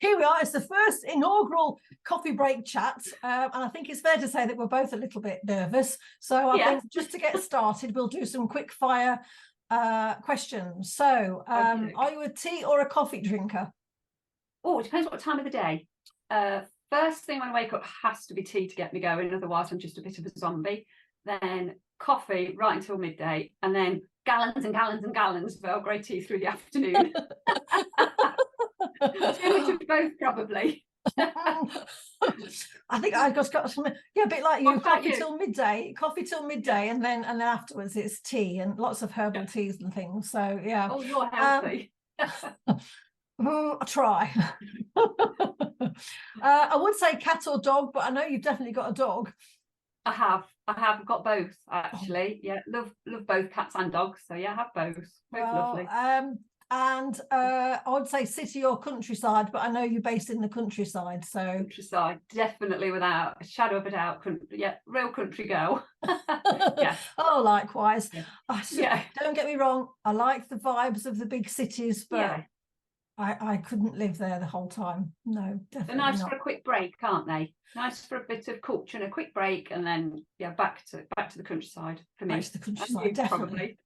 here we are. It's the first inaugural coffee break chat, and I think it's fair to say that we're both a little bit nervous. So I think just to get started, we'll do some quick fire questions. So Okay. are you a tea or a coffee drinker? Oh, it depends what time of the day. First thing when I wake up has to be tea to get me going, otherwise I'm just a bit of a zombie. Then coffee right until midday, and then gallons and gallons and gallons of Earl Grey tea through the afternoon. Too much of both, probably. I think I just got some, a bit like you. What about Coffee you? till midday, and then afterwards it's tea and lots of herbal teas and things. So yeah. Oh, you're healthy. I try. I would say cat or dog, but I know you've definitely got a dog. I have got both, actually. Yeah, love both cats and dogs. So yeah, I have both. Both lovely. And I would say city or countryside, but I know you're based in the countryside, so countryside, definitely, without a shadow of a doubt. Real country girl. Yeah. Oh, likewise. Yeah. Don't get me wrong, I like the vibes of the big cities, but yeah. I couldn't live there the whole time. No, definitely. They're nice not. for a quick break, aren't they? Nice for a bit of culture and a quick break, and then back to the countryside for me. Back to the countryside, definitely.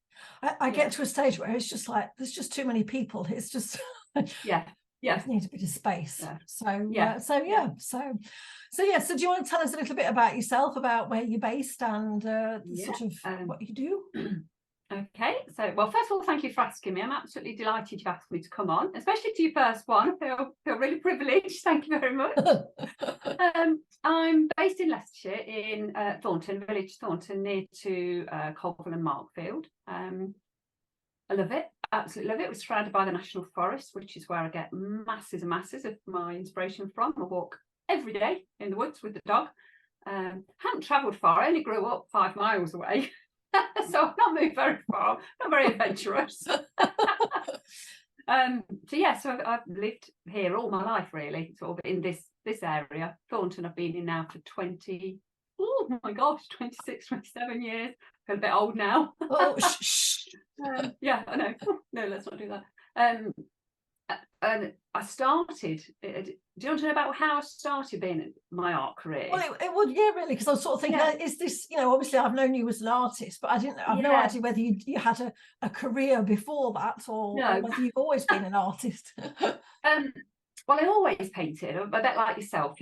I get to a stage where it's just like there's just too many people. It's just yeah. It needs a bit of space. Yeah. So do you want to tell us a little bit about yourself, about where you're based, and sort of what you do? Okay, so well, first of all, thank you for asking me. I'm absolutely delighted you've asked me to come on, especially to your first one. I feel really privileged. Thank you very much. I'm based in Leicestershire, in Thornton, village Thornton, near to Colville and Markfield. I love it, absolutely love it. We're surrounded by the National Forest, which is where I get masses and masses of my inspiration from. I walk every day in the woods with the dog. Haven't travelled far, I only grew up 5 miles away. So I've not moved very far, not very adventurous. So I've lived here all my life, really, sort of in this area. Thornton I've been in now for 26, 27 years. I'm a bit old now. Oh, shh. Yeah, I know. No, let's not do that. And I started, do you want to know about how I started being my art career? Well, it would, really, because I was sort of thinking, is this, obviously I've known you as an artist, but I've no idea whether you had a career before that, or whether you've always been an artist. Well, I always painted, a bit like yourself,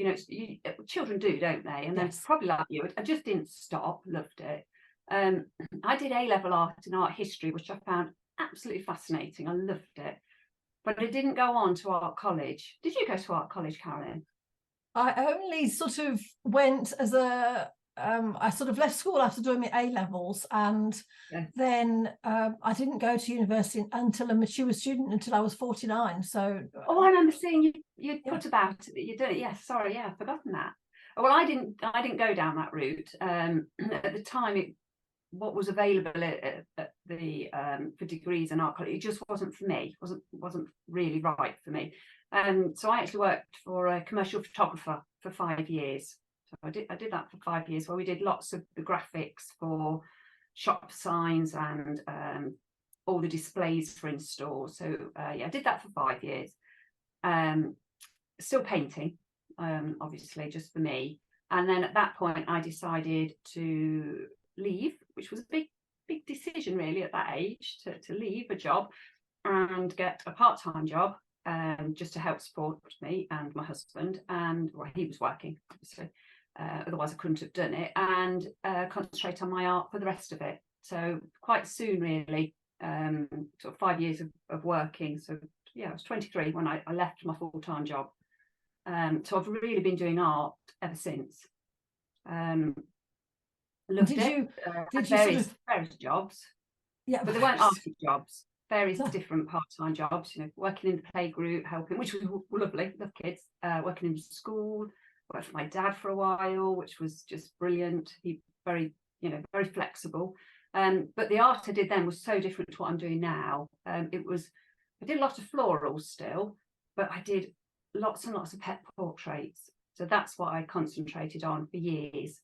children do, don't they? And then probably like you, I just didn't stop, loved it. I did A-level art and art history, which I found absolutely fascinating. I loved it. But I didn't go on to art college. Did you go to art college, Carolyn? I only sort of went as I sort of left school after doing my A-levels, and then I didn't go to university until a mature student until I was 49. So I remember seeing you put about it that you did it. Yes, sorry, I've forgotten that. Well, I didn't go down that route. At the time, what was available at the for degrees in art college, it just wasn't for me. wasn't really right for me. So I actually worked for a commercial photographer for 5 years. So I did that for 5 years, where we did lots of the graphics for shop signs and all the displays for in stores. So I did that for 5 years. Still painting, obviously, just for me. And then at that point, I decided to leave, which was a big decision, really, at that age, to leave a job and get a part-time job, just to help support me and my husband. And he was working, obviously. Otherwise I couldn't have done it, and concentrate on my art for the rest of it. So quite soon, really, sort of 5 years of working. So I was 23 when I left my full-time job. So I've really been doing art ever since. Loved it. Did you various jobs? Yeah, but they weren't arty jobs. Various different part-time jobs. Working in the play group, helping, which was lovely. Love kids. Working in school. Worked for my dad for a while, which was just brilliant. He very flexible. But the art I did then was so different to what I'm doing now. I did a lot of florals still, but I did lots and lots of pet portraits. So that's what I concentrated on for years.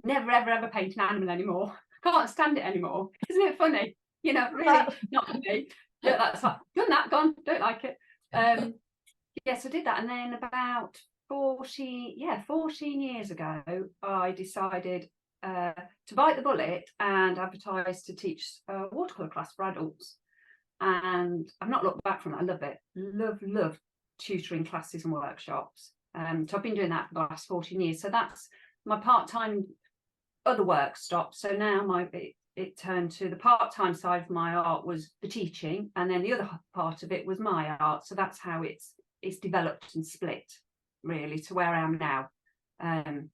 Never ever paint an animal anymore. Can't stand it anymore. Isn't it funny? Really not for me. Yeah, that's like, done that, gone. Don't like it. Yes, I did that, and then about 14 years ago, I decided to bite the bullet and advertise to teach a watercolour class for adults. And I've not looked back from it. I love it. Love tutoring classes and workshops. So I've been doing that for the last 14 years. So that's my part-time. Other work stopped. So now it turned to the part-time side of my art was the teaching, and then the other part of it was my art. So that's how it's developed and split really to where I am now. And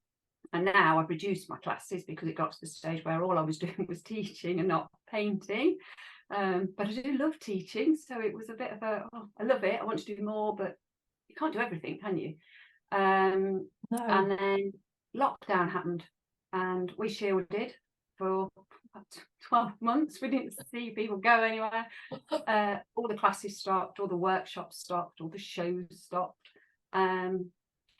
now I've reduced my classes because it got to the stage where all I was doing was teaching and not painting. But I do love teaching, so it was a bit of I love it, I want to do more, but you can't do everything, can you? No. And then lockdown happened, and we shielded for 12 months. We didn't see people go anywhere. All the classes stopped, all the workshops stopped, all the shows stopped.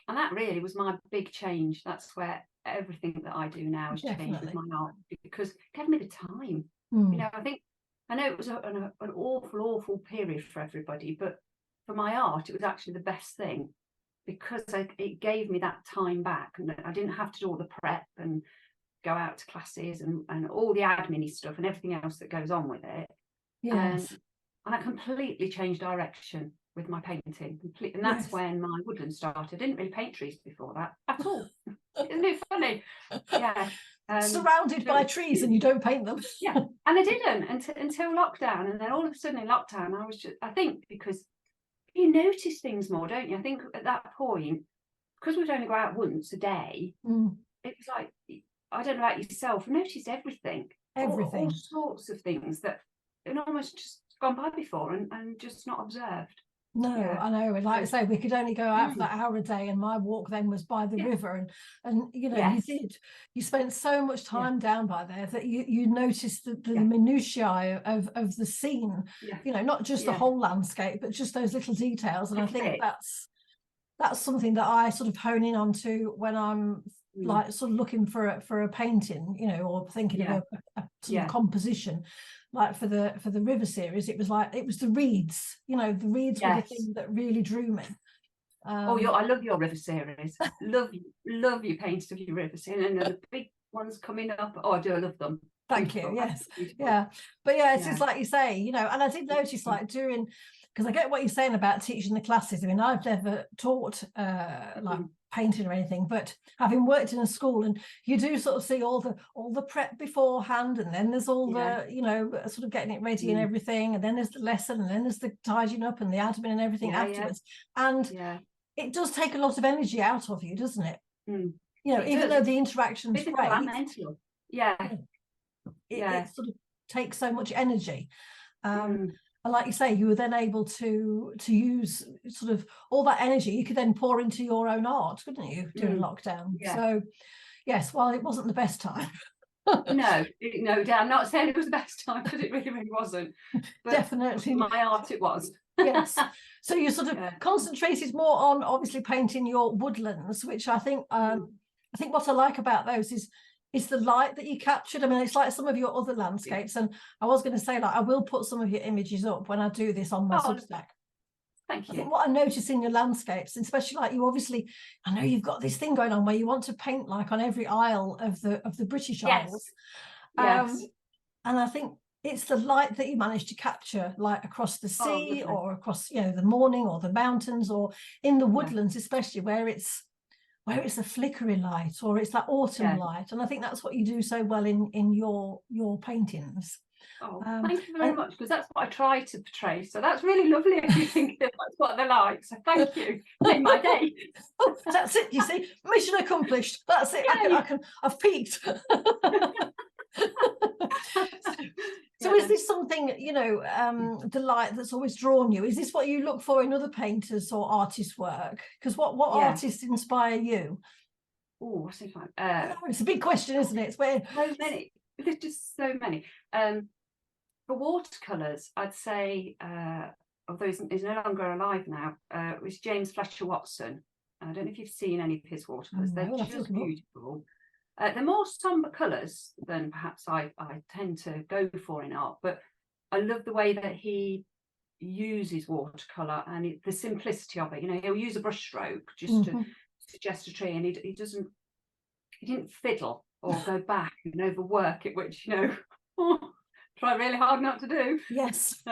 And that really was my big change. That's where everything that I do now has changed with my art, because it gave me the time. You know, I know it was an awful period for everybody, but for my art, it was actually the best thing, because it gave me that time back, and I didn't have to do all the prep and go out to classes and all the admin stuff and everything else that goes on with it. Yes. And I completely changed direction with my painting, and that's when my woodland started. I didn't really paint trees before that at all. Isn't it funny? Yeah. Surrounded by trees and you don't paint them. Yeah, and I didn't until lockdown, and then all of a sudden in lockdown I think because you notice things more, don't you? I think at that point, because we'd only go out once a day, it was like, I don't know about yourself, I noticed everything. All sorts of things that had almost just gone by before and just not observed. No, I know. And like I say, we could only go out for that hour a day, and my walk then was by the river, and you know, you spent so much time down by there that you noticed the minutiae of the scene. You know, not just the whole landscape, but just those little details. And I think that's something that I sort of hone in onto when I'm like sort of looking for a painting, you know, or thinking of a sort of composition. Like for the river series, it was the reeds, you know, the reeds were the thing that really drew me. I love your river series. love your paints of your river series, and the big ones coming up. I do, I love them. Thank you. Yes. Yeah. But it's like you say, you know, and I did notice like during, because I get what you're saying about teaching the classes. I mean, I've never taught like painting or anything, but having worked in a school, and you do sort of see all the prep beforehand, and then there's all the, you know, sort of getting it ready and everything, and then there's the lesson, and then there's the tidying up and the admin and everything afterwards. And it does take a lot of energy out of you, doesn't it? You know, even though the interaction's physical great, and mental. It sort of takes so much energy. And like you say, you were then able to use sort of all that energy you could then pour into your own art, couldn't you, during lockdown? So yes, while it wasn't the best time. No, I'm not saying it was the best time, because it really wasn't. But definitely my art it was. Yes. So you sort of concentrated more on obviously painting your woodlands, which I think what I like about those is the light that you captured. I mean, it's like some of your other landscapes, and I was going to say, like, I will put some of your images up when I do this on my Substack. Thank you. I think what I notice in your landscapes, especially like you obviously, I know you've got this thing going on where you want to paint like on every isle of the British Isles. And I think it's the light that you manage to capture, like across the sea or across, you know, the morning or the mountains, or in the woodlands, especially where it's a flickering light, or it's that autumn light. And I think that's what you do so well in your paintings. Thank you very much, because that's what I try to portray. So that's really lovely if you think that's what they like. So thank you. Made my day. That's it. You see, mission accomplished. That's it. I've peaked. So is this something, you know, the light that's always drawn you? Is this what you look for in other painters or artists' work? Because what artists inspire you? Oh, what's it like? It's a big question, isn't it? It's where so many. There's just so many. For watercolours, I'd say, although he's no longer alive now, it was James Fletcher Watson. I don't know if you've seen any of his watercolours. They're just beautiful. They're more somber colours than perhaps I tend to go for in art, but I love the way that he uses watercolor, and the simplicity of it. You know, he'll use a brush stroke just to suggest a tree, and he didn't fiddle or go back and overwork it, which, you know, try really hard not to do. Yes.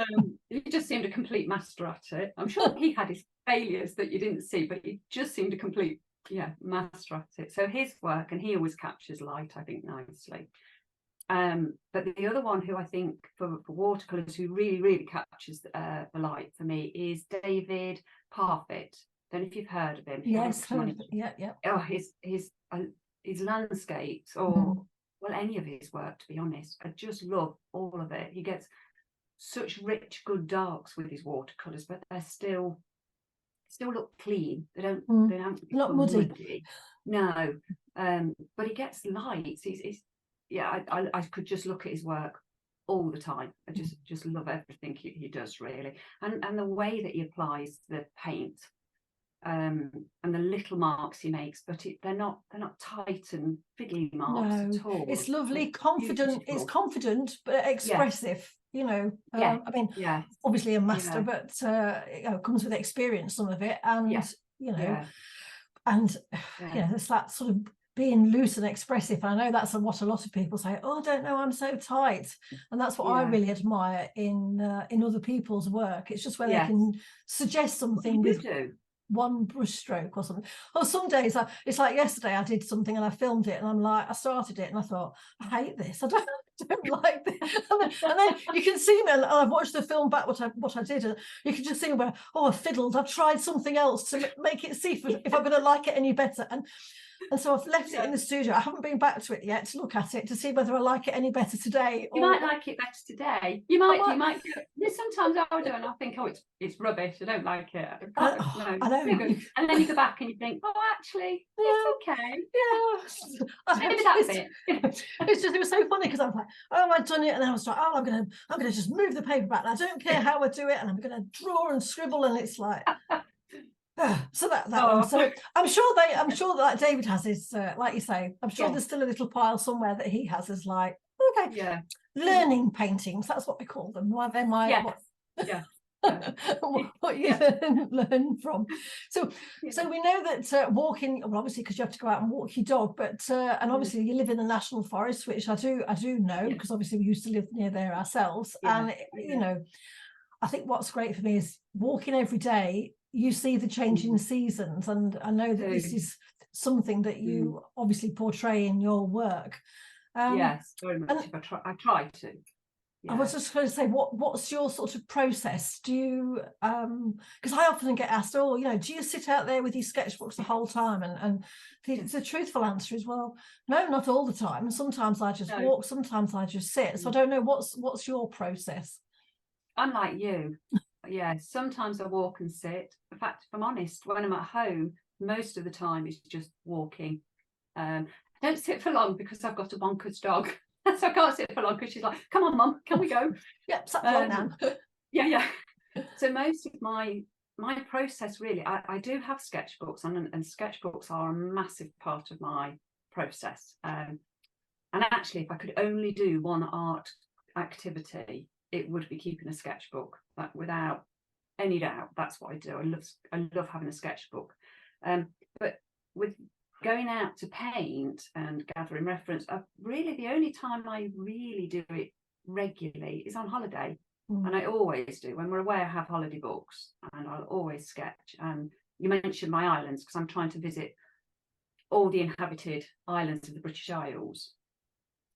He just seemed a complete master at it. I'm sure he had his failures that you didn't see, but he just seemed a complete master at it. So his work, and he always captures light, I think, nicely. But the other one who I think for watercolors who really captures the light for me is David Parfitt. Don't know if you've heard of him. Yes, heard of it. Yeah. Oh, his landscapes, or well, any of his work, to be honest, I just love all of it. He gets such rich, good darks with his watercolors, but they're still look clean. They don't not muddy. No, but he gets lights. He's I could just look at his work all the time. I just love everything he does, really, and the way that he applies the paint, and the little marks he makes, but they're not tight and fiddly marks at all. It's lovely, confident. Beautiful. It's confident but expressive. You know, I mean, obviously a master, but you know, comes with experience, some of it, and you know, and you know, it's that sort of being loose and expressive. I know that's what a lot of people say. Oh, I don't know, I'm so tight, and that's what I really admire in other people's work. It's just where they can suggest something with one brush stroke or something. Or some days it's like yesterday I did something and I filmed it, and I'm like, I started it and I thought, I hate this, I don't like this, and then you can see me, and I've watched the film back what I did, and you can just see where, I fiddled, I've tried something else to make it see if I'm going to like it any better, and so I've left it in the studio. I haven't been back to it yet to look at it to see whether I like it any better today. You might like it better today. You might. Sometimes I do, and I think, it's rubbish, I don't like it. I know. And then you go back and you think, actually, it's okay. Maybe that's it. It's just, it was so funny because I was like, I'd done it, and then I was like, I'm gonna just move the paper back, and I don't care how I do it, and I'm gonna draw and scribble, and it's like. So that one. So I'm sure that David has his, like you say, I'm sure there's still a little pile somewhere that he has as like, learning paintings. That's what we call them. What you learn from. So we know that walking, well, obviously because you have to go out and walk your dog, but and obviously you live in the National Forest, which I do know, because obviously we used to live near there ourselves, and you know, I think what's great for me is walking every day. You see the change in seasons, and I know that this is something that you obviously portray in your work. Yes, very much. I try to. I was just going to say, what's your sort of process? Do you, because I often get asked, you know, do you sit out there with your sketchbooks the whole time? And the truthful answer is, well, no, not all the time. Sometimes I just walk, sometimes I just sit. So I don't know, what's your process? I'm like you. Sometimes I walk and sit. In fact, if I'm honest, when I'm at home, most of the time it's just walking. I don't sit for long because I've got a bonkers dog. So I can't sit for long because she's like, come on, Mum, can we go? Sat down. So most of my process, really, I do have sketchbooks, and sketchbooks are a massive part of my process. And actually, if I could only do one art activity, it would be keeping a sketchbook. That, without any doubt, that's what I do. I love having a sketchbook. But with going out to paint and gathering reference, really the only time I really do it regularly is on holiday. And I always do. When we're away, I have holiday books, and I'll always sketch. And you mentioned my islands, because I'm trying to visit all the inhabited islands of the British Isles,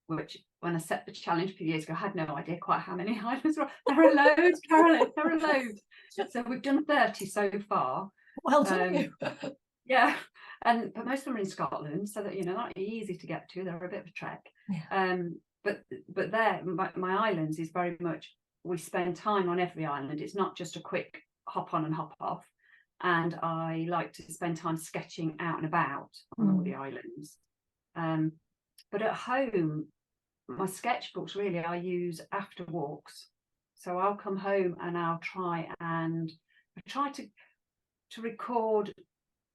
which, when I set the challenge a few years ago, I had no idea quite how many islands there are. There are loads, Carolyn, there are loads. So we've done 30 so far. Well done, you. But most of them are in Scotland, so that, you know, not easy to get to. They're a bit of a trek. But there, my islands is very much, we spend time on every island. It's not just a quick hop on and hop off. And I like to spend time sketching out and about on all the islands. But at home, my sketchbooks really I use after walks. So I'll come home and I'll try to record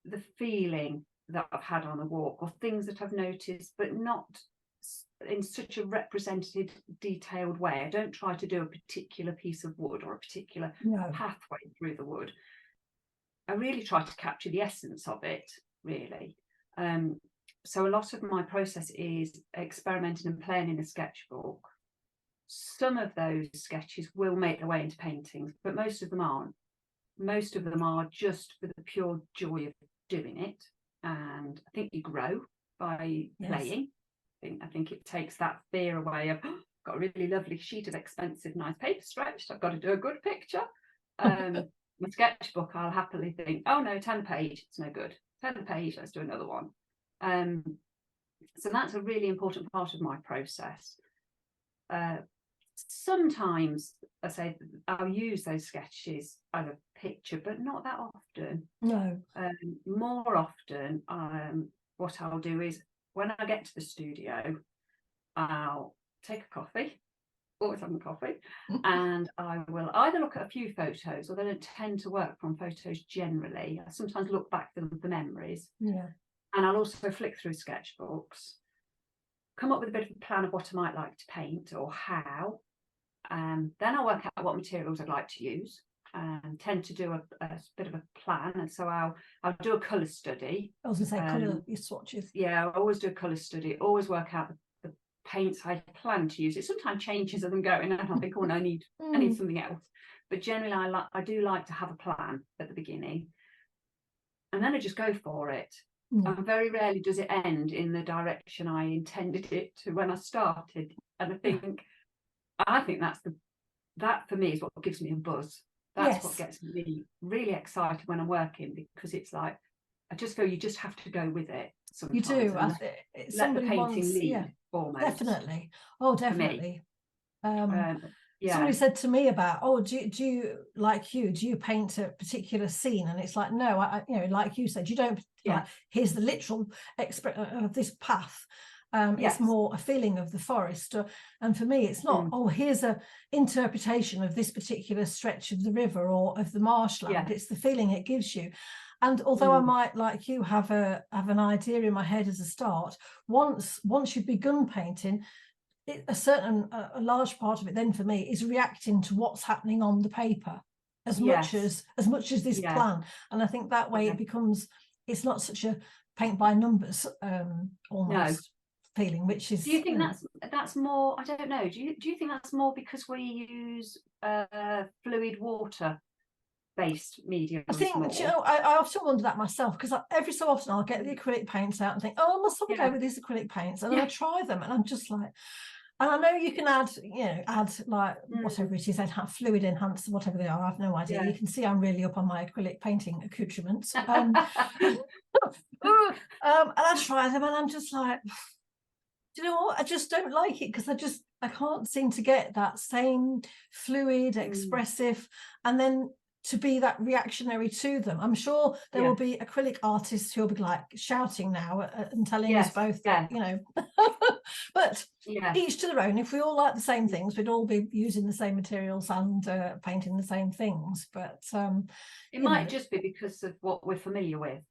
the feeling that I've had on a walk, or things that I've noticed, but not in such a represented, detailed way. I don't try to do a particular piece of wood or a particular pathway through the wood. I really try to capture the essence of it, really. So a lot of my process is experimenting and playing in a sketchbook. Some of those sketches will make their way into paintings, but most of them aren't. Most of them are just for the pure joy of doing it. And I think you grow by playing. I think it takes that fear away of, oh, got a really lovely sheet of expensive, nice paper stretched, I've got to do a good picture. My sketchbook, I'll happily think, oh no, 10 page, it's no good. 10 page, let's do another one. So that's a really important part of my process. Sometimes I say I'll use those sketches as a picture, but not that often. No. More often, what I'll do is when I get to the studio, I'll take a coffee, always having coffee, and I will either look at a few photos, although I don't tend to work from photos generally. I sometimes look back to the memories. Yeah. And I'll also flick through sketchbooks, come up with a bit of a plan of what I might like to paint or how. Then I'll work out what materials I'd like to use and tend to do a bit of a plan. And so I'll do a colour study. I was going to say colour your swatches. Yeah, I always do a colour study, always work out the paints I plan to use. It sometimes changes as I'm going and I think, oh no, I need something else. But generally I do like to have a plan at the beginning. And then I just go for it. And very rarely does it end in the direction I intended it to when I started. And I think that for me is what gives me a buzz. That's what gets me really excited when I'm working, because it's like I just feel you just have to go with it. You do. Let the painting lead. Almost. Definitely. Oh, definitely. Somebody said to me about, oh, do you do you paint a particular scene? And it's like, no, I like you said, you don't like, here's the literal of this path. It's more a feeling of the forest, and for me it's not, oh, here's a interpretation of this particular stretch of the river or of the marshland. It's the feeling it gives you. And although I might, like you, have an idea in my head as a start, once you've begun painting, a large part of it then for me is reacting to what's happening on the paper as much as this plan. And I think that way it becomes, it's not such a paint by numbers almost feeling, which is. Do you think that's more? I don't know. Do you think that's more because we use fluid water based mediums? I think I often wonder that myself, because every so often I'll get the acrylic paints out and think, oh, I must have a go with these acrylic paints, and then I try them and I'm just like. And I know you can add like whatever it is, fluid enhancer, whatever they are. I have no idea. You can see I'm really up on my acrylic painting accoutrements. And I try them and I'm just like, do you know what? I just don't like it, because I can't seem to get that same fluid, expressive, and then to be that reactionary to them. I'm sure there will be acrylic artists who'll be like shouting now and telling us both that, but each to their own. If we all like the same things, we'd all be using the same materials and painting the same things. But it might just be because of what we're familiar with.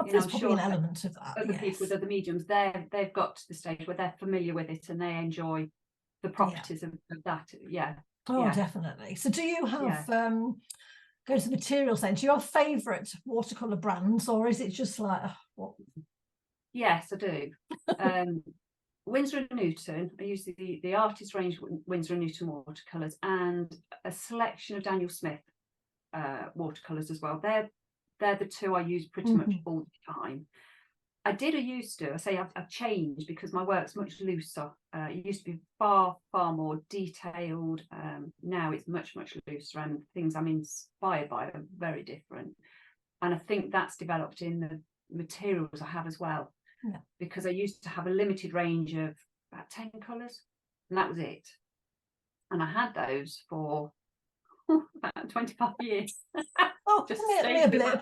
There's probably an element of that. Other people with other mediums, they've got to the stage where they're familiar with it and they enjoy the properties of that. Definitely. So do you have go to the materials then, do you have favourite watercolour brands, or is it just like what? Yes, I do. Winsor & Newton, I use the artist range Winsor & Newton watercolours, and a selection of Daniel Smith watercolours as well. They're the two I use pretty much all the time. I say I've changed because my work's much looser. It used to be far more detailed. Now it's much looser, and things I'm inspired by are very different. And I think that's developed in the materials I have as well. Because I used to have a limited range of about 10 colours, and that was it. And I had those for about 25 years. Just a blip.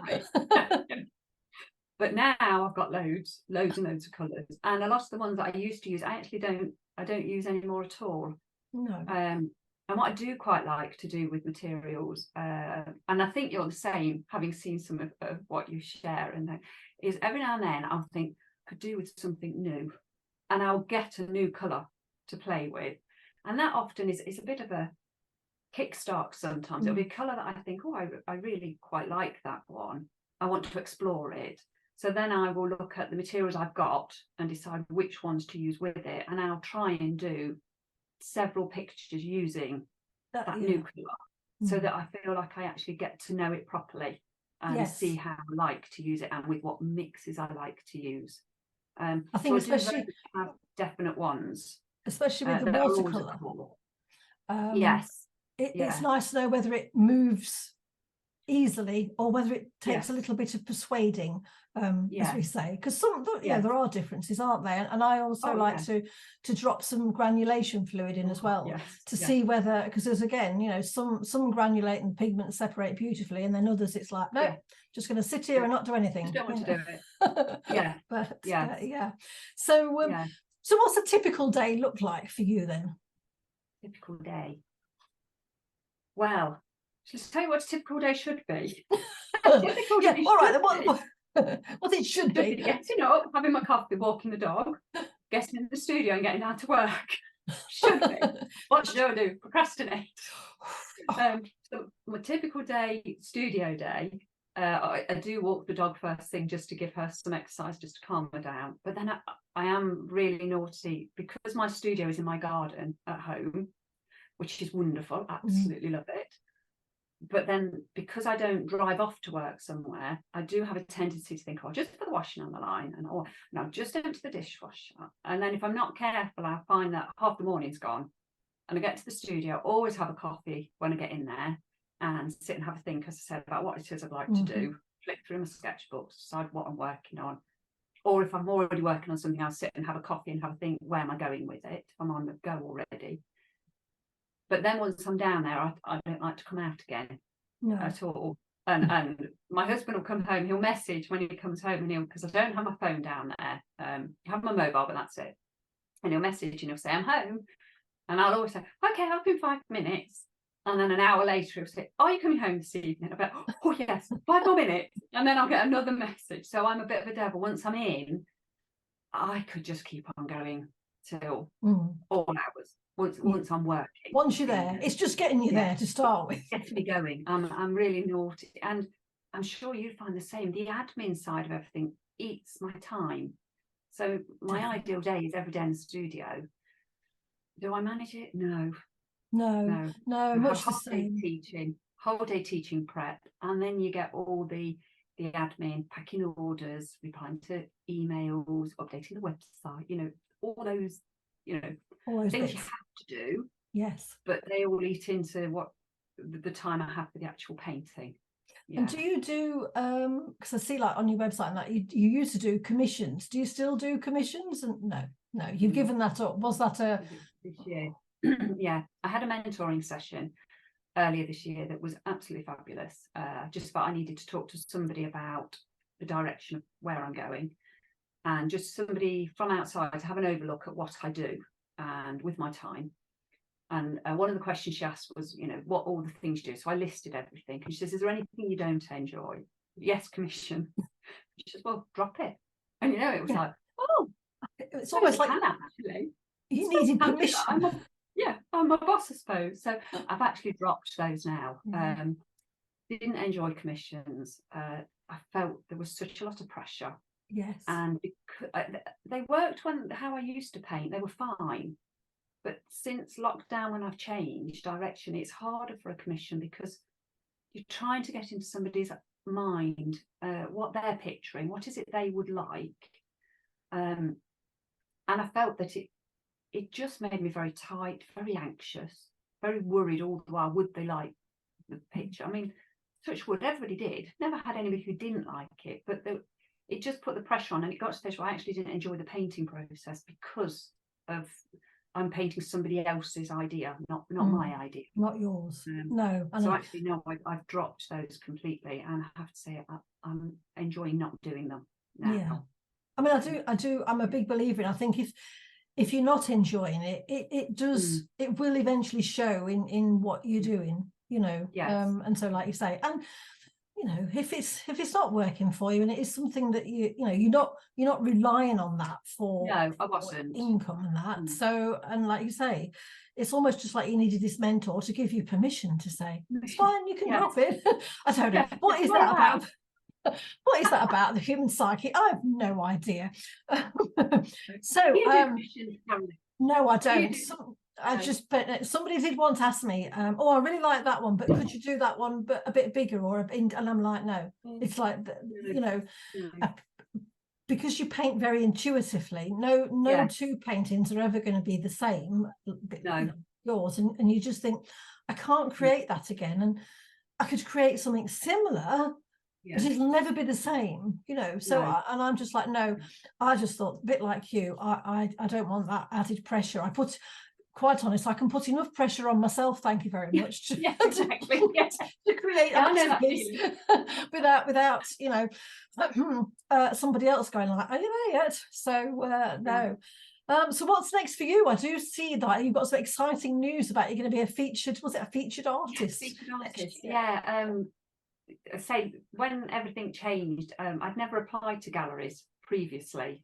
But now I've got loads of colours, and a lot of the ones that I used to use I don't use anymore at all. No. And what I do quite like to do with materials, and I think you're the same, having seen some of what you share, and is every now and then I'll think, could do with something new. and I'll get a new colour to play with. And that often is a bit of a kickstart sometimes. It'll be a colour that I think, oh, I really quite like that one. I want to explore it. So then I will look at the materials I've got and decide which ones to use with it. And I'll try and do several pictures using that new colour, so that I feel like I actually get to know it properly and see how I like to use it and with what mixes I like to use. I think especially have definite ones, especially with the watercolour. Yes. It's nice to know whether it moves easily or whether it takes a little bit of persuading, as we say, because there are differences, aren't there? And I also like to drop some granulation fluid in as well, to see whether, because there's, again, you know, some granulate and pigments separate beautifully, and then others it's like, no, just going to sit here and not do anything. Just don't want to do it. But so what's a typical day look like for you then? Typical day, well, let's tell you what a typical day should be. All right, then what it should be. Getting up, having my coffee, walking the dog, getting in the studio and getting out to work. Should be. What should I do? Procrastinate. So my typical day, studio day, I do walk the dog first thing just to give her some exercise, just to calm her down. But then I am really naughty, because my studio is in my garden at home, which is wonderful. Absolutely love it. But then, because I don't drive off to work somewhere, I do have a tendency to think, oh, just put the washing on the line, and no, just empty the dishwasher. And then if I'm not careful, I find that half the morning's gone. And I get to the studio, always have a coffee when I get in there, and sit and have a think, as I said, about what it is I'd like to do, flick through my sketchbooks, decide what I'm working on. Or if I'm already working on something, I'll sit and have a coffee and have a think, where am I going with it, if I'm on the go already. But then once I'm down there, I don't like to come out again at all. And my husband will come home, he'll message when he comes home, and because I don't have my phone down there, I have my mobile, but that's it. And he'll message and he'll say, I'm home. And I'll always say, okay, I'll be in 5 minutes. And then an hour later, he'll say, are you coming home this evening? I'll be like, oh yes, 5 more minutes. And then I'll get another message. So I'm a bit of a devil. Once I'm in, I could just keep on going till all hours. Once I'm working, once you're there, it's just getting you there to start with. Get me going. I'm really naughty, and I'm sure you find the same. The admin side of everything eats my time. So my ideal day is every day in the studio. Do I manage it? No. Much the same. Whole day teaching prep, and then you get all the admin, packing orders, replying to emails, updating the website. You know, all those. You know, things you have to do, but they all eat into what the time I have for the actual painting. And do you do because I see, like, on your website and that, you used to do commissions. Do you still do commissions? And no, you've given that up. Was that this year? Yeah, I had a mentoring session earlier this year that was absolutely fabulous. Just thought I needed to talk to somebody about the direction of where I'm going. And just somebody from outside to have an overlook at what I do and with my time. And one of the questions she asked was, you know, what all the things you do. So I listed everything. And she says, is there anything you don't enjoy? Yes, commission. She says, well, drop it. And, you know, it was like, oh, it's almost like actually. You needed permission. I'm a boss, I suppose. So I've actually dropped those now. Didn't enjoy commissions. I felt there was such a lot of pressure. Yes. And they worked how I used to paint, they were fine. But since lockdown, when I've changed direction, it's harder for a commission, because you're trying to get into somebody's mind, what they're picturing, what is it they would like. And I felt that it just made me very tight, very anxious, very worried all the while. Would they like the picture? I mean, touch wood, everybody did. Never had anybody who didn't like it, but it just put the pressure on, and it got to the stage where I actually didn't enjoy the painting process, because of I'm painting somebody else's idea, not my idea, not yours. No. So actually, no, I've dropped those completely, and I have to say I'm enjoying not doing them now. Yeah, I mean, I do. I'm a big believer in. I think if you're not enjoying it, it does. It will eventually show in what you're doing. You know. Yes. And so, like you say, and you know, if it's not working for you and it is something that you know you're not relying on that for no, I wasn't. income and that. So, and like you say, it's almost just like you needed this mentor to give you permission to say it's fine, you can drop it. I don't know what is that about. What is that about the human psyche? I have no idea. So no, I don't. I just, but somebody did once ask me, oh, I really like that one, but could you do that one but a bit bigger and I'm like, no. It's like, you know, because you paint very intuitively, no two paintings are ever going to be the same. No. Yours, and you just think, I can't create that again, and I could create something similar, but it'll never be the same, you know. So and I'm just like, no, I just thought, a bit like you, I don't want that added pressure. Quite honest, I can put enough pressure on myself, thank you very much, to create without you know, somebody else going like, are you there yet? So no. So what's next for you? I do see that you've got some exciting news about you're going to be a featured artist? Featured artist, I say, when everything changed, I'd never applied to galleries previously,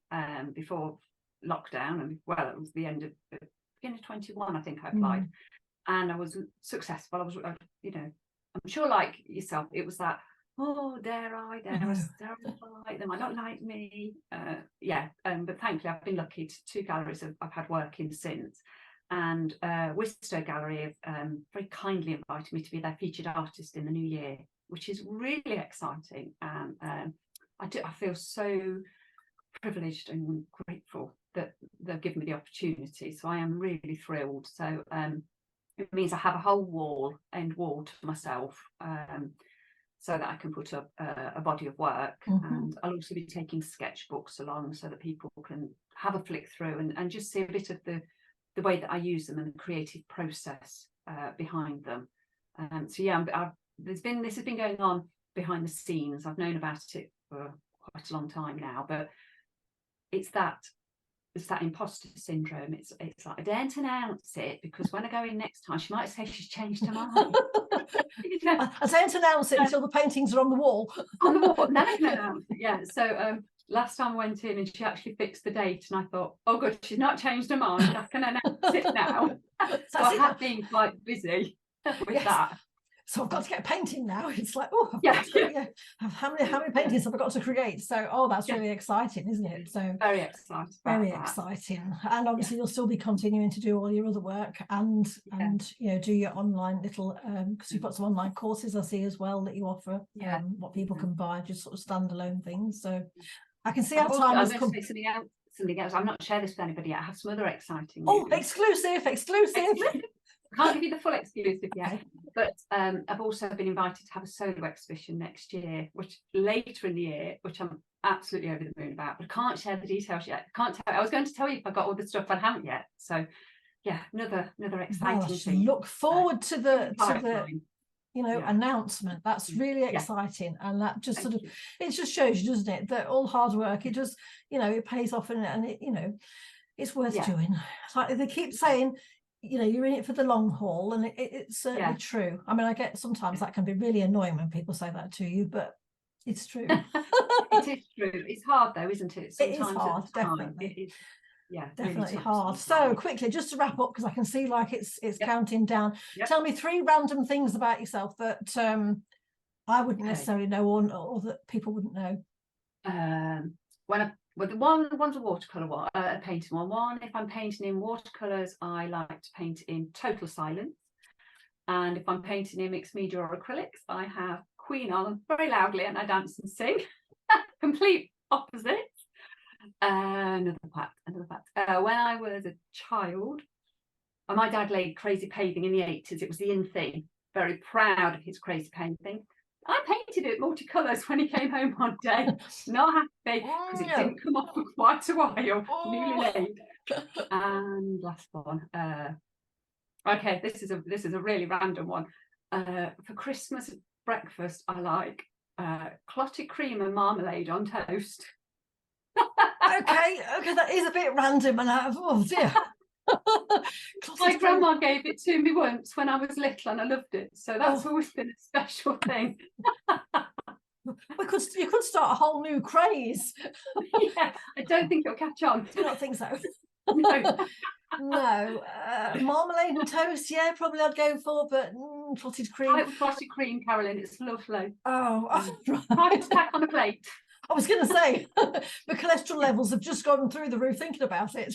before lockdown, and well, it was the end of 21, I think I applied, and I was successful. I was, you know, I'm sure like yourself, it was that, oh, dare I like them, I don't like me, but thankfully I've been lucky. 2 galleries I've had work in since, and Wistow Gallery have very kindly invited me to be their featured artist in the new year, which is really exciting, and I feel so privileged and grateful that they've given me the opportunity. So I am really thrilled. So it means I have a whole end wall to myself, so that I can put up a body of work, and I'll also be taking sketchbooks along so that people can have a flick through and just see a bit of the way that I use them and the creative process behind them. So yeah, this has been going on behind the scenes. I've known about it for quite a long time now, but it's that imposter syndrome. It's like, I daren't announce it because when I go in next time, she might say she's changed her mind. I daren't announce it until the paintings are on the wall. On the wall, then I can announce it. Yeah. So last time I went in and she actually fixed the date, and I thought, oh good, she's not changed her mind. I can announce it now. So I have been quite busy with that. So I've got to get painting now. It's like, oh, how many paintings have I got to create? So, that's really exciting, isn't it? So very exciting. Very exciting. And obviously you'll still be continuing to do all your other work and you know, do your online little because you've got some online courses I see as well that you offer, what people can buy, just sort of standalone things. So I can see how time has come. Something else. I'm not sharing this with anybody yet. I have some other exciting news. Oh, exclusive. Can't give you the full exclusive yet, but I've also been invited to have a solo exhibition next year, which later in the year, which I'm absolutely over the moon about, but I can't share the details yet. I was going to tell you if I got all the stuff, I haven't yet. So yeah, another exciting thing. Look forward to the you know, announcement. That's really exciting, and that just it just shows you, doesn't it, that all hard work, it just, you know, it pays off, and it, you know, it's worth doing. It's like they keep saying, you know, you're in it for the long haul, and it's certainly true. I mean, I get sometimes that can be really annoying when people say that to you, but it's true. It is true. It's hard though, isn't it? Sometimes it is hard, definitely. It is, definitely really hard. So quickly, just to wrap up, because I can see like it's counting down. Tell me 3 random things about yourself that I wouldn't necessarily know, or that people wouldn't know. The one's a watercolour a painting one. If I'm painting in watercolours, I like to paint in total silence. And if I'm painting in mixed media or acrylics, I have Queen on very loudly and I dance and sing. Complete opposite. Another fact. When I was a child, my dad laid crazy paving in the 80s. It was the in thing. Very proud of his crazy painting. I painted it multicolours when he came home one day. Not happy because it didn't come off for quite a while. Newly laid. And last one. Okay, this is a really random one. For Christmas breakfast, I like clotted cream and marmalade on toast. Okay, that is a bit random, and oh dear. My grandma gave it to me once when I was little and I loved it. So that's always been a special thing. Because you could start a whole new craze. Yeah, I don't think it'll catch on. Do you not think so? No. No. Marmalade and toast, yeah, probably I'd go for, but clotted cream. I like clotted cream, Carolyn, it's lovely. Oh, Right. Pack on a plate. I was going to say, the cholesterol levels have just gone through the roof thinking about it.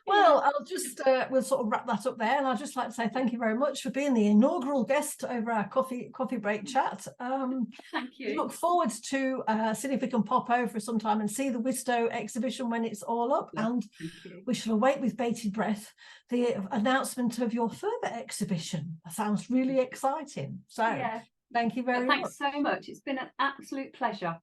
Well, I'll just, we'll sort of wrap that up there. And I'd just like to say thank you very much for being the inaugural guest over our coffee break chat. Thank you. Look forward to seeing if we can pop over sometime and see the Wistow exhibition when it's all up. And we shall await with bated breath the announcement of your further exhibition. That sounds really exciting. So thank you very much. Thanks so much. It's been an absolute pleasure.